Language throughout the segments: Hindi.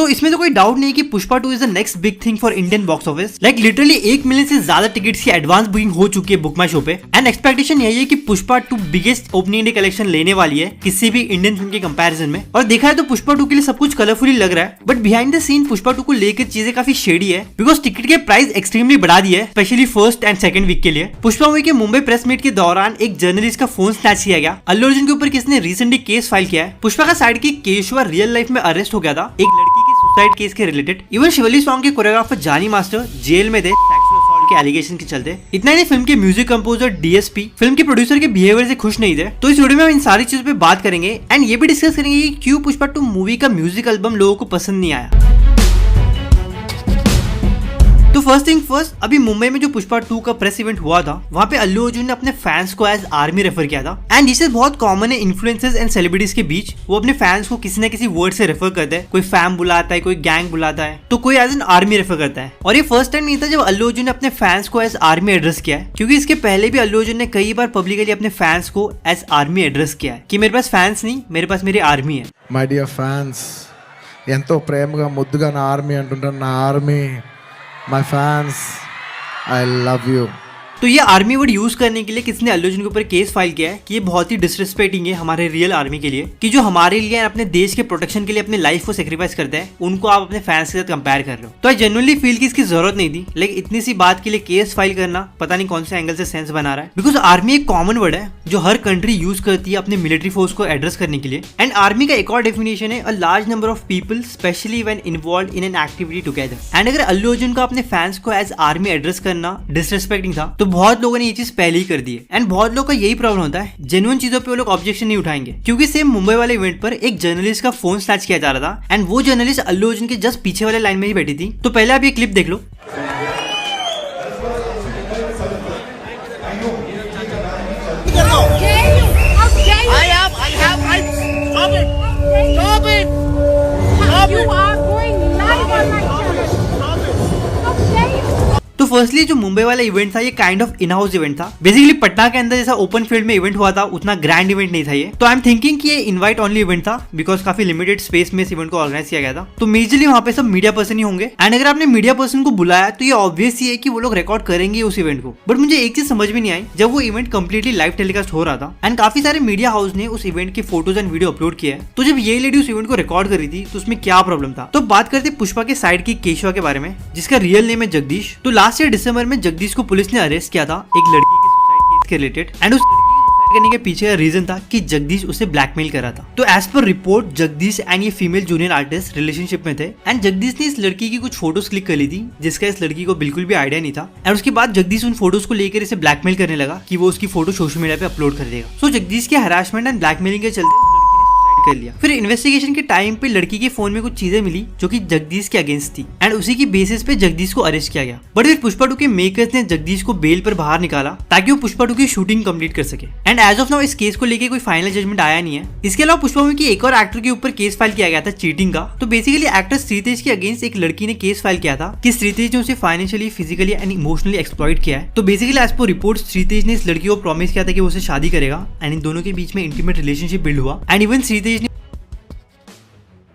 तो इसमें तो कोई डाउट नहीं कि Pushpa 2 is the next big thing for Indian box office. Like literally 1 million से ज्यादा टिकट्स की एडवांस बुकिंग हो चुकी है बुक माई शो पे। एंड एक्सपेक्टेशन यही है कि Pushpa 2 biggest opening day collection लेने वाली है किसी भी इंडियन फिल्म के कंपैरिजन में। और देखा है तो पुष्पा 2 के लिए सब कुछ कलरफुली लग रहा है, but behind the scene Pushpa 2 को लेकर चीजें काफी शेडी है, बिकॉज टिकट के प्राइस एक्सट्रीमली बढ़ा दिए है, specially first and second week के लिए। पुष्पा मूवी के मुंबई प्रेस मीट के दौरान एक जर्नलिस्ट का फोन स्नैच किया गया। अल्लू अर्जुन के ऊपर किसने रिसेंटली केस फाइल किया है। पुष्पा का साइड की केशवा रियल लाइफ में अरेस्ट हो गया था एक लड़की के सुसाइड केस के रिलेटेड। इवन शिवली सॉन्ग के कोरियोग्राफर जानी मास्टर जेल में थे सेक्सुअल असॉल्ट के एलिगेशन के चलते। इतना ही नहीं, फिल्म के म्यूजिक कंपोजर डीएसपी फिल्म के प्रोड्यूसर के बिहेवियर से खुश नहीं थे। तो इस वीडियो में हम इन सारी चीजों पे बात करेंगे एंड ये भी डिस्कस करेंगे कि क्यों पुष्पा 2 मूवी का म्यूजिक एल्बम लोगों को पसंद नहीं आया। तो फर्स्ट थिंग फर्स्ट, अभी मुंबई में जो पुष्पा 2 का प्रेस इवेंट हुआ था वहाँ पे अल्लू अर्जुन ने अपने फैंस को एज आर्मी रेफर किया था। एंड ये बहुत कॉमन है इन्फ्लुएंसर्स एंड सेलिब्रिटीज के बीच, वो अपने फैंस को किसी न किसी वर्ड से रेफर करते हैं। कोई फैम बुलाता है, कोई गैंग बुलाता है, तो कोई एज एन आर्मी रेफर करता है। और ये फर्स्ट टाइम नहीं था जब अल्लू अर्जुन ने अपने फैंस को एज आर्मी एड्रेस किया है, क्योंकि इसके पहले भी अल्लू अर्जुन ने कई बार पब्लिकली अपने फैंस को एज आर्मी एड्रेस किया है कि मेरे पास फैंस नहीं, मेरे पास मेरी आर्मी है। మై డియర్ ఫ్యాన్స్, ఎంతో ప్రేమగా ముద్దుగా నా ఆర్మీ అంటుంటారు. నా army, my fans, I love you. तो ये आर्मी वर्ड यूज करने के लिए किसने अल्लू अर्जुन के ऊपर केस फाइल किया है कि ये बहुत ही डिसरिस्पेक्टिंग है हमारे रियल आर्मी के लिए, कि जो हमारे लिए अपने देश के प्रोटेक्शन के लिए अपने लाइफ को सेक्रीफाइस करते हैं, उनको आप अपने फैंस के साथ कंपेयर कर रहे हो। तो आई जेन्युइनली फील कि इसकी जरूरत नहीं थी, लेकिन इतनी सी बात के लिए केस फाइल करना पता नहीं कौन से एंगल से सेंस बना रहा है। बिकॉज आर्मी एक कॉमन वर्ड है जो हर कंट्री यूज करती है अपने मिलिट्री फोर्स को एड्रेस करने के लिए। एंड आर्मी का एक और डेफिनेशन है a large number of people specially when involved in an activity together. And अगर अल्लू अर्जुन का अपने फैंस को एज आर्मी एड्रेस करना डिसरिस्पेक्टिंग था, तो बहुत लोगों ने ये चीज पहले ही कर दी है। एंड बहुत लोग का यही प्रॉब्लम होता है, जेन्युइन चीजों पे वो लोग ऑब्जेक्शन नहीं उठाएंगे। क्योंकि सेम मुंबई वाले इवेंट पर एक जर्नलिस्ट का फोन स्नैच किया जा रहा था एंड वो जर्नलिस्ट अल्लू अर्जुन के जस्ट पीछे वाले लाइन में ही बैठी थी। तो पहले आप ये क्लिप देख लो। तो फर्स्टली जो मुंबई वाला इवेंट था ये kind of in house event था। बेसिकली पटना के अंदर जैसा ओपन फील्ड में इवेंट हुआ था उतना ग्रैंड इवेंट नहीं था ये। तो आई एम थिंकिंग कि ये इनवाइट ओनली इवेंट था, बिकॉज काफी लिमिटेड स्पेस में इस इवेंट को ऑर्गेनाइज किया गया था। तो मेजरली वहाँ पे सब मीडिया पर्सन ही होंगे। एंड अगर आपने मीडिया पर्सन को बुलाया तो ये ऑब्वियस ही है कि वो लोग रिकॉर्ड करेंगे उस इवेंट को। बट मुझे एक चीज समझ में नहीं आई, जब वो इवेंट कंप्लीटली लाइव टेलीकास्ट हो रहा था एंड काफी सारे मीडिया हाउस ने उस इवेंट के फोटोज एंड वीडियो अपलोड किया है, तो जब ये लेडी उस इवेंट को रिकॉर्ड कर रही थी तो उसमें क्या प्रॉब्लम था। तो बात करते पुष्पा के साइड की केशवा के बारे में, जिसका रियल नेम है जगदीश। तो लास्ट ईयर दिसंबर में जगदीश को पुलिस ने अरेस्ट किया था एक लड़की के सुसाइड केस के रिलेटेड। एंड उस लड़की को सुसाइड करने के पीछे का रीजन था कि जगदीश उसे ब्लैकमेल कर रहा था। तो as per report Jagdish and ये फीमेल जूनियर आर्टिस्ट रिलेशनशिप में थे एंड जगदीश ने इस लड़की की कुछ फोटोज क्लिक कर ली थी जिसका इस लड़की को बिल्कुल भी आइडिया नहीं था। एंड उसके बाद जगदीश उन फोटोज को लेकर इसे ब्लैकमेल करने लगा कि वो उसकी फोटो सोशल मीडिया पे अपलोड कर देगा। सो जगदीश के हरासमेंट एंड ब्लैकमेलिंग के चलते कर लिया। फिर इन्वेस्टिगेशन के टाइम पे लड़की के फोन में कुछ चीजें मिली जो कि जगदीश के अगेंस्ट थी एंड उसी की बेसिस पे जगदीश को अरेस्ट किया गया। बट फिर पुष्पा 2 के मेकर्स ने जगदीश को बेल पर बाहर निकाला ताकि वो पुष्पा 2 की शूटिंग कंप्लीट कर सके। एंड एज ऑफ नाउ इस केस को लेके कोई फाइनल जजमेंट आया नहीं है। इसके अलावा पुष्पा मूवी की एक और एक्टर के ऊपर केस फाइल किया गया था चीटिंग का। तो बेसिकली एक्टर श्रीतेज के अगेंस्ट एक लड़की ने केस फाइल किया था कि श्रीतेज ने उसे financially, physically and emotionally exploit किया है। तो बेसिकली एज पर रिपोर्ट श्रीतेज ने इस लड़की को प्रॉमिस किया था कि वो उसे शादी करेगा एंड इन दोनों के बीच में इंटीमेट रिलेशनशिप बिल्ड हुआ। एंड इवन श्रीतेज ने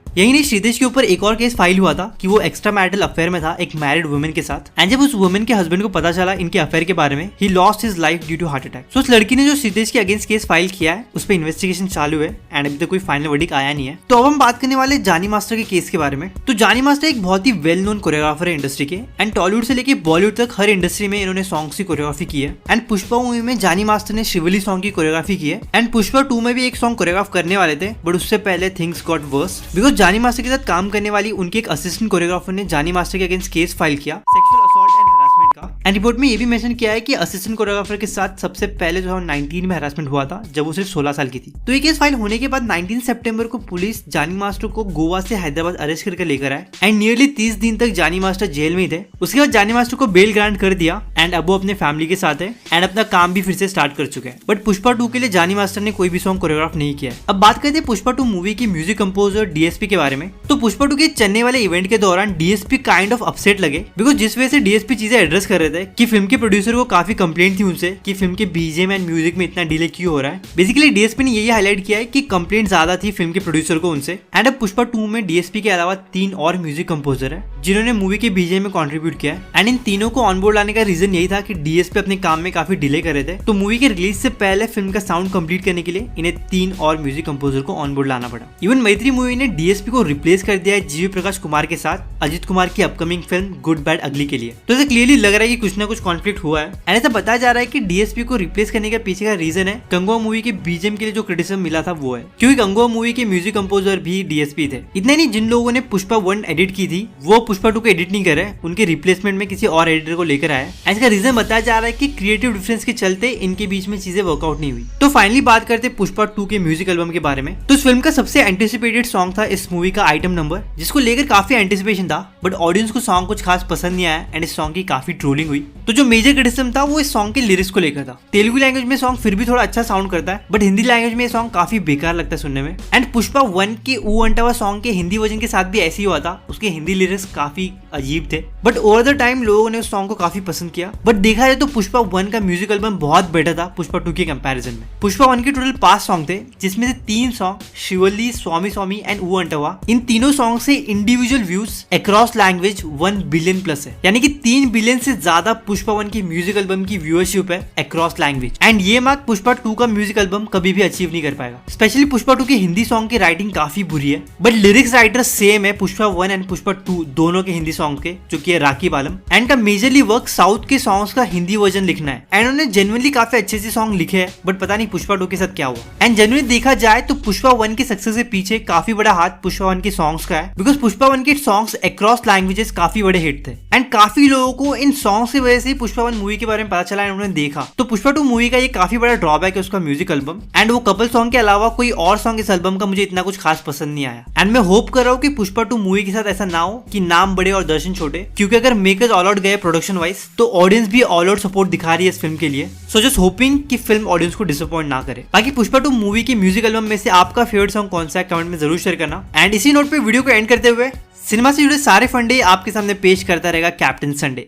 यही नहीं, श्रीतेज के ऊपर एक और केस फाइल हुआ था कि वो एक्स्ट्रा मैरिटल अफेयर में था एक मैरिड वुमेन के साथ। एंड जब उस वुमेन के हस्बैंड को पता चला इनके अफेयर के बारे में, he lost his life due to heart attack. So उस लड़की ने जो श्रीतेज के अगेंस्ट केस फाइल किया है उस पर इन्वेस्टिगेशन चालू है एंड अभी तक कोई फाइनल वर्डिक्ट आया नहीं है। तो अब हम बात करने वाले जानी मास्टर के केस के बारे में। तो जानी मास्टर एक बहुत ही वेल नोन कोरियोग्राफर है इंडस्ट्री के एंड टॉलीवुड से लेके बॉलीवुड तक हर इंडस्ट्री में इन्होंने सॉन्ग्स की कोरियोग्राफी की है। एंड पुष्पा मूवी में जानी मास्टर ने शिवली सॉन्ग की कोरियोग्राफी की है एंड पुष्पा 2 में भी एक सॉन्ग कोरियोग्राफ करने वाले थे, बट उससे पहले थिंग्स गॉट वर्स बिकॉज जानी मास्टर के साथ काम करने वाली उनके एक असिस्टेंट कोरियोग्राफर ने जानी मास्टर के अगेंस्ट केस फाइल किया सेक्सुअल असॉल्ट एंड हरासमेंट का। एंड रिपोर्ट में ये भी मेंशन किया है कि असिस्टेंट कोरियोग्राफर के साथ सबसे पहले 2019 में हरासमेंट हुआ था जब वो सिर्फ 16 साल की थी। तो ये केस फाइल होने के बाद 19 सितंबर को पुलिस जानी मास्टर को गोवा से हैदराबाद अरेस्ट करके लेकर आए एंड नियरली 30 दिन तक जानी मास्टर जेल में ही थे। उसके बाद जानी मास्टर को बेल ग्रांट कर दिया एंड अब वो अपने फैमिली के साथ है एंड अपना काम भी फिर से स्टार्ट कर चुके हैं। बट पुष्पा 2 के लिए जानी मास्टर ने कोई भी सॉन्ग कोरियोग्राफ नहीं किया है। अब बात करते हैं पुष्पा 2 मूवी की म्यूजिक कंपोजर डीएसपी के बारे में। तो पुष्पा 2 के चेन्नई वाले इवेंट के दौरान डीएसपी काइंड ऑफ अपसेट लगे बिकॉज जिस वजह से डीएसपी चीजें एड्रेस कर रहे थे कि फिल्म के प्रोड्यूसर को काफी कंप्लेंट थी उनसे कि फिल्म के बीजीएम एंड म्यूजिक में इतना डिले क्यों हो रहा है। बेसिकली डीएसपी ने यही हाईलाइट किया है कि कंप्लेंट ज्यादा थी फिल्म के प्रोड्यूसर को उनसे। एंड अब पुष्पा 2 में डीएसपी के अलावा 3 और म्यूजिक कंपोजर है जिन्होंने मूवी के बीजीएम में कंट्रीब्यूट किया है। एंड इन तीनों को ऑनबोर्ड लाने का रीजन यही था कि डीएसपी अपने काम में काफी डिले कर रहे थे, तो मूवी के रिलीज से पहले फिल्म का साउंड कंप्लीट करने के लिए इन्हें 3 और म्यूजिक कंपोजर को ऑनबोर्ड लाना पड़ा। इवन मैत्री मूवी ने डीएसपी को रिप्लेस कर दिया है जीवी प्रकाश कुमार के साथ अजित कुमार की अपकमिंग फिल्म गुड बैड अगली के लिए। तो इसे क्लियरली लग रहा है कि कुछ ना कुछ कॉन्फ्लिक्ट हुआ है। एंड ऐसा बताया जा रहा है कि डीएसपी को रिप्लेस करने के पीछे का रीजन है कंगुआ मूवी के बीजीएम के लिए जो क्रिटिसिज्म मिला था वो है, क्योंकि कंगुआ मूवी के म्यूजिक कंपोजर भी डीएसपी थे। इतना नहीं, जिन लोगों ने पुष्पा 1 एडिट की थी वो पुष्पा 2 को एडिट नहीं करे, उनके रिप्लेसमेंट में किसी और एडिटर को लेकर आया। इसका रीजन बताया जा रहा है कि क्रिएटिव डिफरेंस के चलते इनके बीच में चीजें वर्कआउट नहीं हुई। तो फाइनली बात करते पुष्पा 2 के म्यूजिक एल्बम के बारे में। तो इस फिल्म का सबसे एंटिसिपेटेड सॉन्ग था इस मूवी का आइटम नंबर, जिसको लेकर काफी एंटिसिपेशन था, बट ऑडियंस को सॉन्ग कुछ खास पसंद नहीं आया एंड इस सॉन्ग की काफी ट्रोलिंग हुई। तो जो मेजर क्रिटिसिज्म था वो इस सॉन्ग के लिरिक्स को लेकर था। तेलुगु लैंग्वेज में सॉन्ग फिर भी थोड़ा अच्छा साउंड करता है, बट हिंदी लैंग्वेज में सॉन्ग काफी बेकार लगता है सुनने में। एंड पुष्पा 1 के ऊ अंटावा सॉन्ग के हिंदी वर्जन के साथ भी ऐसे ही हुआ था, उसके हिंदी लिरिक्स काफी अजीब थे, बट ओवर द टाइम लोगों ने उस सॉन्ग को काफी पसंद किया। बट देखा जाए तो पुष्पा 1 का म्यूजिक एल्बम बहुत बेटर था पुष्पा 2 के कंपैरिजन में। पुष्पा 1 के टोटल 5 सॉन्ग थे, जिसमें से 3 song Shivalli, Swami Swami and ऊ अंटावा, इन तीनों सॉन्ग से individual views across language 1 billion plus है, यानी कि 3 बिलियन से ज्यादा पुष्पा 1 की म्यूजिक एल्बम की व्यूअरशिप है अक्रॉस लैंग्वेज। एंड ये मार्क पुष्पा 2 का म्यूजिक एल्बम कभी भी अचीव नहीं कर पाएगा। स्पेशली पुष्पा 2 के हिंदी सॉन्ग की राइटिंग काफी बुरी है, बट लिरिक्स राइटर सेम है पुष्पा 1 एंड पुष्पा 2 दोनों के हिंदी सॉन्ग के, जो कि है राकीब आलम। एंड का मेजरली वर्क साउथ के सॉन्ग्स का हिंदी वर्जन लिखना है, एंड उन्होंने जेन्युइनली काफी अच्छे से सॉन्ग लिखे हैं, बट पता नहीं पुष्पा 2 के साथ क्या हुआ। एंड जेन्युइनली देखा जाए तो पुष्पा 1 के सक्सेस के पीछे काफी बड़ा हाथ पुष्पा 1 के सॉन्ग्स का है, बिकॉज पुष्पा 1 के सॉन्ग्स अक्रॉस लैंग्वेजेस काफी बड़े हिट थे। एंड काफी लोगों को इन सॉन्ग्स की वजह से पुष्पा 1 मूवी के बारे में पता चला एंड उन्होंने देखा। तो पुष्पा 2 मूवी का ये काफी बड़ा ड्रॉबैक है उसका म्यूजिक एल्बम। एंड वो कपल सॉन्ग के अलावा कोई और सॉन्ग इस एल्बम का मुझे इतना कुछ खास पसंद नहीं आया। एंड मैं होप कर रहा हूँ कि पुष्पा 2 मूवी के साथ ऐसा ना हो कि नाम बड़े और दर्शन छोटे, क्योंकि अगर मेकर्स ऑल आउट गए प्रोडक्शन वाइज तो ऑडियंस भी ऑल आउट सपोर्ट दिखा रही है इस फिल्म के लिए। सो जस्ट होपिंग कि फिल्म ऑडियंस को डिसअपॉइंट ना करे। बाकी पुष्पा 2 मूवी के म्यूजिक एल्बम में से आपका फेवरेट सॉन्ग कौन सा है कमेंट में जरूर शेयर करना। एंड इसी नोट पे वीडियो को एंड करते हुए सिनेमा से जुड़े सारे फंडे आपके सामने पेश करता रहेगा कैप्टन संडे।